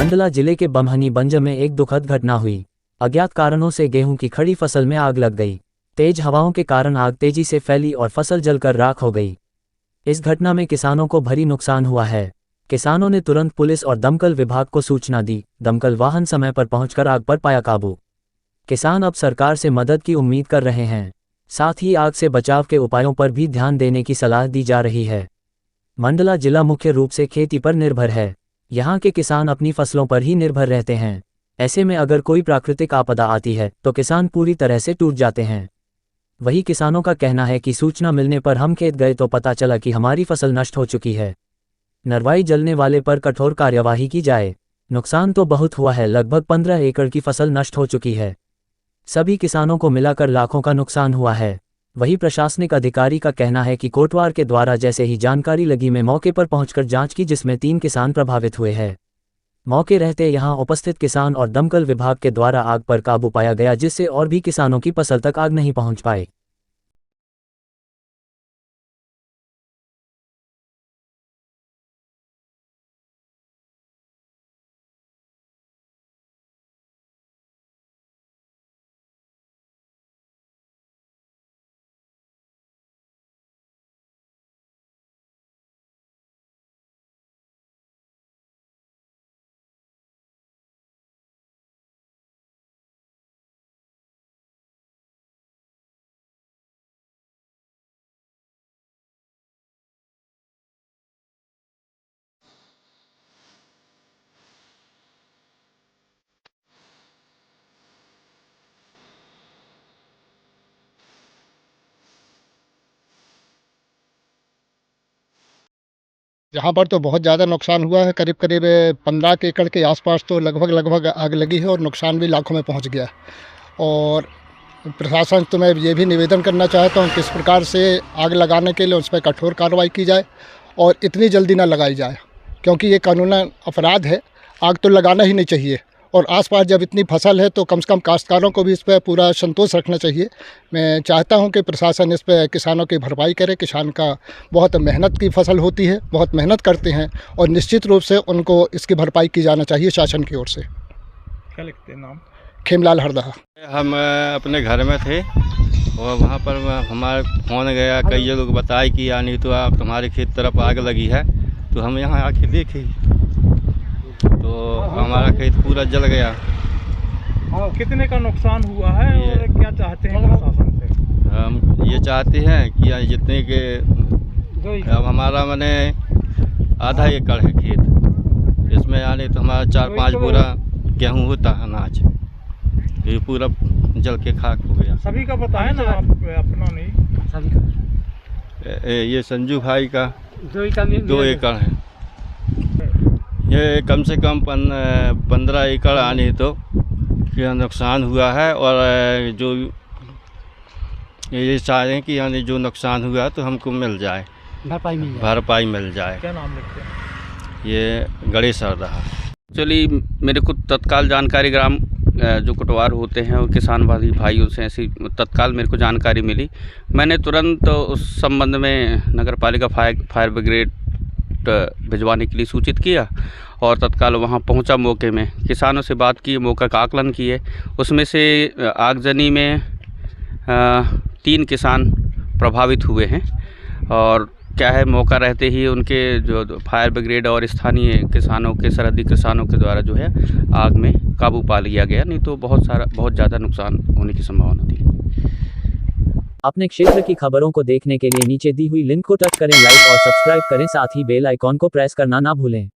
मंडला जिले के बमहनी बंज में एक दुखद घटना हुई। अज्ञात कारणों से गेहूं की खड़ी फसल में आग लग गई। तेज हवाओं के कारण आग तेजी से फैली और फसल जलकर राख हो गई। इस घटना में किसानों को भारी नुकसान हुआ है। किसानों ने तुरंत पुलिस और दमकल विभाग को सूचना दी। दमकल वाहन समय पर पहुंचकर आग पर पाया काबू। किसान अब सरकार से मदद की उम्मीद कर रहे हैं। साथ ही आग से बचाव के उपायों पर भी ध्यान देने की सलाह दी जा रही है। मंडला जिला मुख्य रूप से खेती पर निर्भर है। यहाँ के किसान अपनी फसलों पर ही निर्भर रहते हैं। ऐसे में अगर कोई प्राकृतिक आपदा आती है तो किसान पूरी तरह से टूट जाते हैं। वही किसानों का कहना है कि सूचना मिलने पर हम खेत गए तो पता चला कि हमारी फसल नष्ट हो चुकी है। नरवाई जलने वाले पर कठोर कार्यवाही की जाए। नुकसान तो बहुत हुआ है, लगभग 15 एकड़ की फसल नष्ट हो चुकी है। सभी किसानों को मिलाकर लाखों का नुकसान हुआ है। वही प्रशासनिक अधिकारी का कहना है कि कोटवार के द्वारा जैसे ही जानकारी लगी मैं मौके पर पहुंचकर जांच की, जिसमें 3 किसान प्रभावित हुए हैं। मौके रहते यहां उपस्थित किसान और दमकल विभाग के द्वारा आग पर काबू पाया गया, जिससे और भी किसानों की फसल तक आग नहीं पहुंच पाई। यहाँ पर तो बहुत ज़्यादा नुकसान हुआ है। करीब करीब 15 एकड़ के आसपास तो लगभग आग लगी है और नुकसान भी लाखों में पहुँच गया। और प्रशासन तो मैं ये भी निवेदन करना चाहता हूँ, किस प्रकार से आग लगाने के लिए उस पर कठोर कार्रवाई की जाए और इतनी जल्दी ना लगाई जाए, क्योंकि ये कानूनन अपराध है। आग तो लगाना ही नहीं चाहिए। और आसपास जब इतनी फसल है तो कम से कम काश्तकारों को भी इस पर पूरा संतोष रखना चाहिए। मैं चाहता हूं कि प्रशासन इस पर किसानों की भरपाई करे। किसान का बहुत मेहनत की फसल होती है, बहुत मेहनत करते हैं और निश्चित रूप से उनको इसकी भरपाई की जाना चाहिए शासन की ओर से। क्या लिखते हैं नाम? खेमलाल हरदहा। हम अपने घर में थे और वहाँ पर हमारे फ़ोन गया, कई लोग बताए कि यानी तो आप तुम्हारे खेत तरफ आग लगी है। तो हम यहाँ आके देखे तो हमारा खेत पूरा जल गया। कितने का नुकसान हुआ है और क्या चाहते हैं प्रशासन से? हम ये चाहते हैं कि जितने के अब हमारा मैंने आधा एकड़ है खेत, इसमें यानी तो हमारा 4-5 बोरा गेहूँ होता है, अनाज, ये पूरा जल के खाक हो गया। सभी का बताए ना, आप अपना नहीं? सभी का। ये संजू भाई का 2 एकड़ है। ये कम से कम 15 एकड़ आने तो यह नुकसान हुआ है। और जो ये चाह रहे हैं कि यानी जो नुकसान हुआ तो हमको मिल जाए, भरपाई मिल जाए। क्या नाम लिखते हैं? ये गणेश हरदहा। एक्चुअली मेरे को तत्काल जानकारी ग्राम जो कोटवार होते हैं और किसानवादी भाइयों से ऐसी तत्काल मेरे को जानकारी मिली। मैंने तुरंत उस संबंध में नगर पालिका फायर ब्रिगेड भिजवाने के लिए सूचित किया और तत्काल वहां पहुंचा। मौके में किसानों से बात की, मौका का आकलन किए। उसमें से आगजनी में 3 किसान प्रभावित हुए हैं। और क्या है, मौका रहते ही उनके जो फायर ब्रिगेड और स्थानीय किसानों के, सरहदी किसानों के द्वारा जो है आग में काबू पा लिया गया, नहीं तो बहुत ज़्यादा नुकसान होने की संभावना थी। अपने क्षेत्र की खबरों को देखने के लिए नीचे दी हुई लिंक को टच करें, लाइक और सब्सक्राइब करें, साथ ही बेल आइकॉन को प्रेस करना ना भूलें।